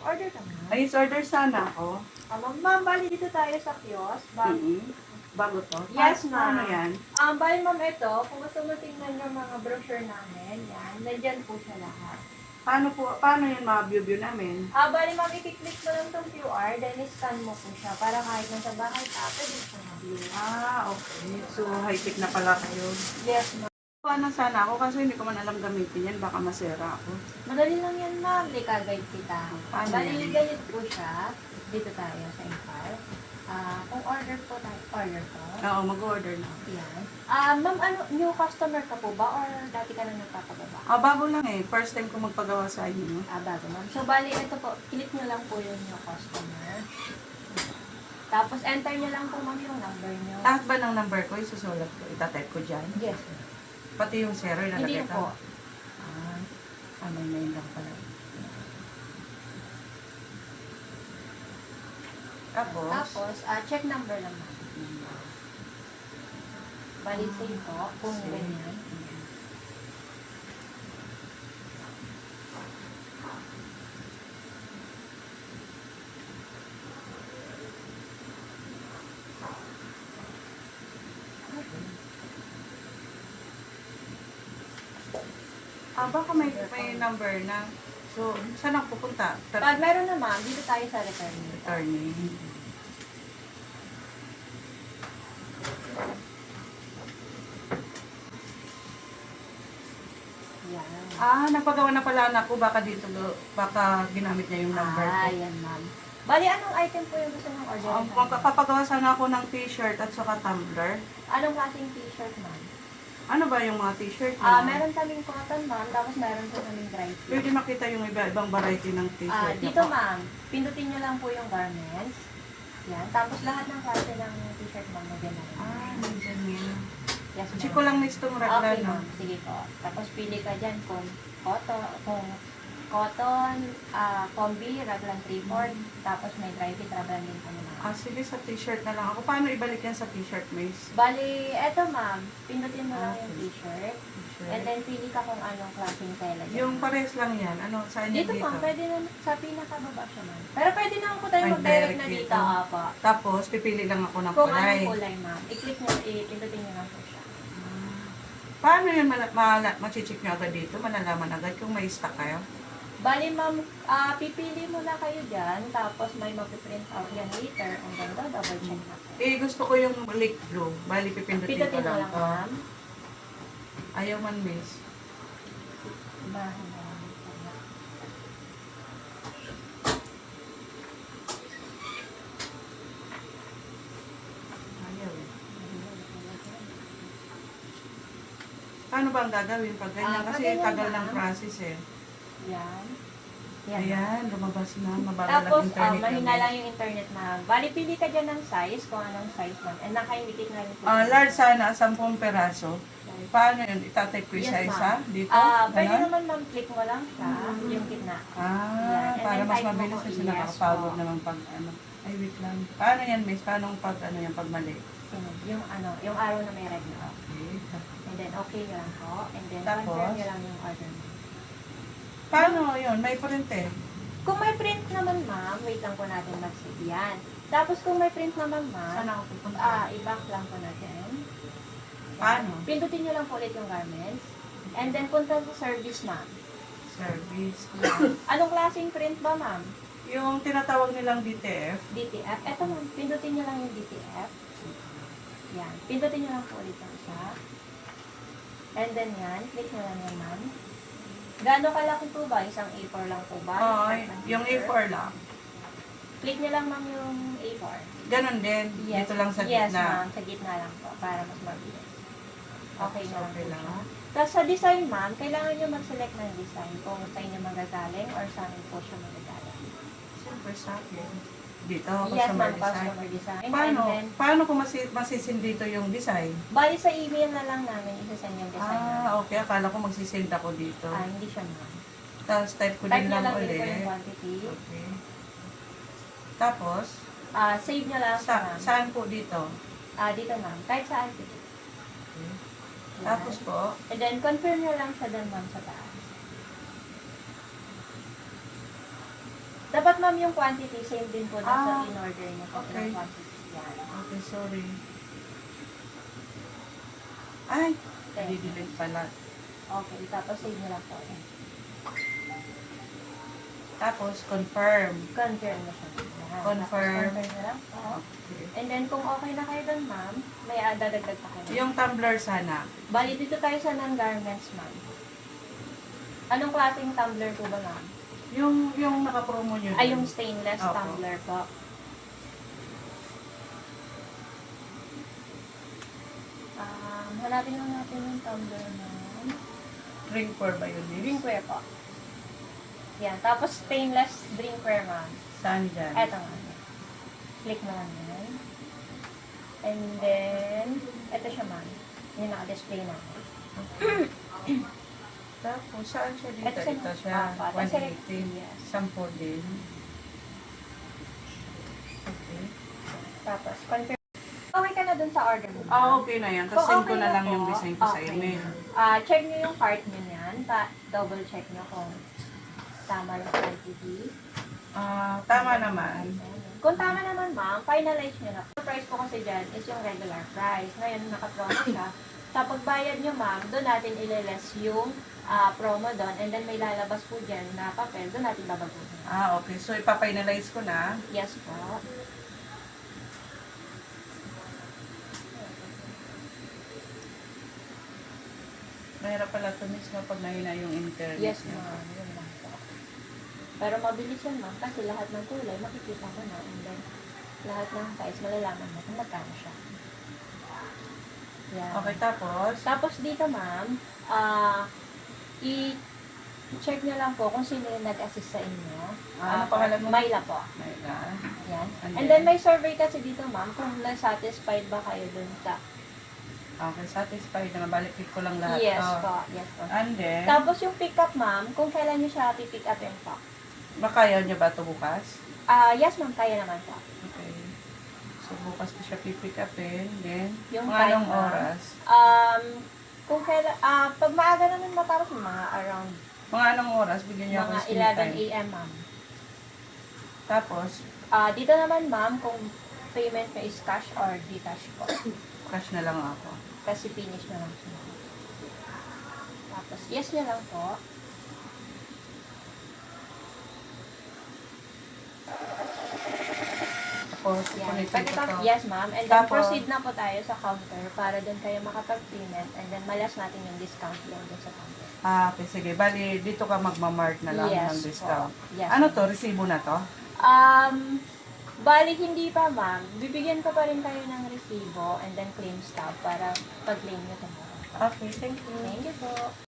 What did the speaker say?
Order ka na. Ay, order sana ako. Ma'am, bali dito tayo sa kiosk. Bago to? Yes, ma'am. Ano yan? Bali ma'am, ito, kung gusto mo tingnan yung mga brochure namin, yan, nandyan po siya lahat. Paano yan ma-view namin? Bali ma'am, i-click mo lang itong QR, then i-scan mo po siya para kahit nasa bahay ka, pwede siya ma-view. Okay. So, high-tech na pala kayo. Yes, ma'am. Paano sana ako kasi hindi ko man alam gamitin yan. Baka masira ako. Madali lang yan, ma'am. Guide kita. Paano Bali, yan? ganit po siya. Dito tayo sa info. Kung order po tayo, order po. Oo, mag-order na. Yan. Ma'am, new customer ka po ba or dati ka na nagpapagawa? Bago lang eh. First time ko magpagawa sa inyo. Bago, ma'am. So, bali, ito po, click nyo lang po yung new customer. Tapos, enter nyo lang po, ma'am, yung number nyo. Lahat ba ng number ko isusulat ko? Itatype ko dyan? Yes, ma'am. Pati yung zero Hindi ilalagay po. May mail lang pala. Tapos, check number lang, ma'am. Bali, save po, kung Save. ganyan. Baka may number na. So, saan ako pupunta? Pag meron na, ma'am, dito tayo sa return. Attorney. Yan. Nagpagawa na pala anak ko. Baka dito, baka ginamit niya yung number ko. Yan, ma'am. Bali, anong item po yung gusto mong order? Papagawa sana ako ng t-shirt at saka tumbler. Anong klaseng t-shirt, ma'am? Ano ba yung mga t-shirt mo? Meron kaming cotton, ma'am, tapos meron po kaming dry fit. Pwede makita yung ibang variety ng t-shirt. Dito, ma'am, pindutin nyo lang po yung garments. Yan. Tapos lahat ng klase ng t-shirt, ma'am, magyan na. Nandiyan yun. Yes, ma'am. Check ko lang next tong raglan. Okay, ma'am. Sige po. Tapos pili ka dyan kung cotton, combi, raglan 3/4, tapos may dry fit, raglan din po naman. Sige, sa t-shirt na lang ako. Paano ibalik yan sa t-shirt, Miss? Bali, eto ma'am, pindutin mo lang yung t-shirt. And then pili ka kung anong klaseng tela dyan. Yung pares lang yan. Ano, saan yan Dito dito? ma'am, pwede na sa pinakababa siya ma'am. Pero pwede naman po tayo Ay, mag-direct na direct dito, dito. apa. Tapos, pipili lang ako ng Kung kulay. anong kulay ma'am, i-click nyo, pindutin nyo lang po siya. Paano yun machichik nyo agad dito? Malalaman agad kung may stock kayo? Bali ma'am, pipili mo na kayo dyan, tapos may mapiprint out yan later, ang ganda, double check na. Gusto ko yung light blue. Bali, pipindutin ko Pindutin mo lang. lang ma'am. Ayaw man, Miss. Ayaw eh. Paano ba ang gagawin pag ganyan? Kasi ganyan tagal lang. ng process eh. Yan. Ayan, lumabas na. Mabagal Tapos, ang internet. mahina lang yung internet ma'am. Bali, pili ka dyan ng size, kung anong size ma'am. And nakaindicate na rin po. Large sana, 10 peraso. Paano yun? Itatype ko Yes, isa-isa? ma'am. Dito? Pwede Ganon? naman ma'am, click mo lang siya, yung gitna. Yan. And Para then mas type mo mabilis po, kasi yes nakakapagod po. naman pag ano. Ay, wait lang. Paano yan, Miss? Paano pag ano yan, pag mali? Yung arrow na may red na. Okay. And then, okay nyo lang po. And then, Tapos? confirm nyo lang yung order mo. Paano yun? May print eh. Kung may print naman ma'am, wait lang po natin mag-save yan. Tapos kung may print naman Saan ma'am, ako pupunta? i-back lang po natin. Paano? Pindutin nyo lang po ulit yung garments. And then punta sa service ma'am. Service. Anong klaseng print ba ma'am? Yung tinatawag nilang DTF. DTF. Eto ma'am, pindutin nyo lang yung DTF. Yan. Pindutin nyo lang po ulit yung isa. And then yan, click nyo lang yan ma'am. Gaano kalaki po ba? Isang A4 lang po ba? Oo, yung A4 lang. Click nyo lang ma'am yung A4. Ganon din. Yes. Dito lang sa Yes, gitna. ma'am. Sa gitna lang po. Para mas mabilis. Okay na Okay lang. lang. Tapos sa design, ma'am, kailangan nyo mag-select ng design kung sa inyo magagaling or sa amin po siya magagaling. Siyempre sa akin. Dito, Yes, customer ma'am. design. Customer design. Paano? And then, Paano kung masisend dito yung design? bali sa email na lang namin isasend yung design namin. Okay. Akala ko magsisend ako dito. Hindi siya, ma'am. Tapos type ko Type din nyo lang lang din po yung ulit. quantity. Okay. Tapos, Save nyo lang siya, ma'am. saan po dito? Dito, ma'am. Kahit saan po. Okay. Yan. Tapos po, And then, confirm nyo lang siya doon, ma'am, sa taas. Dapat ma'am yung quantity, same din po na sa Ah, in-order niyo po okay. ng quantity. Yan. Okay, sorry. Ay, nadidelete pala. Okay, tapos save niyo lang po. Tapos, confirm. Confirm na siya. Yan. Confirm. Tapos confirm na lang po. Okay. And then kung okay na kayo doon ma'am, may dadagdag pa kayo. Yung tumbler sana. Bali dito tayo sa non-garments ma'am. Anong klaseng tumbler po ba ma'am? Yung naka-promo nyo. Ay, yung stainless Opo. tumbler po. Hanapin lang natin yung tumbler na Drinkware ba yun? drinkware po. Yan. Tapos stainless drinkware ma'am. Saan dyan? Eto nga. Click mo lang yan. And then, eto siya ma'am. Yung naka-display na. Tapos, saan siya dito? Ito siya. Ito siya. Ito siya. 180. Yes. 10 din. Okay. Tapos, confirm. Okay ka na dun sa order mo. Ah, okay na yan. Kasi Kung ko okay na na lang po, yung design ko sa okay. email. Check nyo yung cart nyo yan. Double check nyo kung tama yung quantity. Tama naman. Kung tama naman, ma'am, finalize nyo na. Yung price po kasi dyan is yung regular price. Ngayon, naka-promo siya. Sa pagbayad nyo, ma'am, doon natin ililess yung promo doon. And then may lalabas po dyan na papel. Doon natin babaguhin. Okay. So, ipafinalize ko na. Yes po. Mahirap pala ito mismo pag nahina yung internet. Yes, niya. ma'am. Yun lang po. Pero mabilis yan, ma'am. Kasi lahat ng kulay, makikita mo na. And then, lahat ng size, malalaman mo kung magkano siya. Yan. Okay, tapos? Tapos dito, ma'am, i-check nyo lang po kung sino yung nag-assist sa inyo. Ano pangalan mo? Myla po. Mayla. Yan. And And then? then, may survey kasi dito, ma'am, kung na-satisfied ba kayo dun sa... Okay, satisfied na. Balik-click ko lang lahat. Yes to. po. Yes po. And then, Tapos yung pick-up, ma'am, kung kailan nyo siya pick upin po. makaya nyo ba ito bukas? Yes, ma'am, kaya naman po. Okay. So, bukas ko siya pipick upin. Then, Yung mga time, anong ma'am. oras? Kung kailan, pag maaga naman matapos, mga around Mga anong oras? Bigyan niyo ako mga ng screen time. 11 a.m., ma'am. Tapos, Dito naman, ma'am, kung payment nyo is cash or Gcash po. cash na lang ako. Kasi finish na lang siya. Tapos, yes nyo lang po. Tapos, Yan. punitin ko Pagkatapos, to. yes, ma'am. And then, Tapos, proceed na po tayo sa counter para doon kayo makapag-payment. And then, malas natin yung discount lang doon sa counter. Okay, sige. Bali, dito ka magmamark na lang Yes ng discount. po. Yes, Ano ma'am. to? Resibo na to? Bali, hindi pa, ma'am. Bibigyan ko pa rin kayo ng resibo and then claim stub para pag-claim nyo tomorrow. Okay, thank you. Thank you po.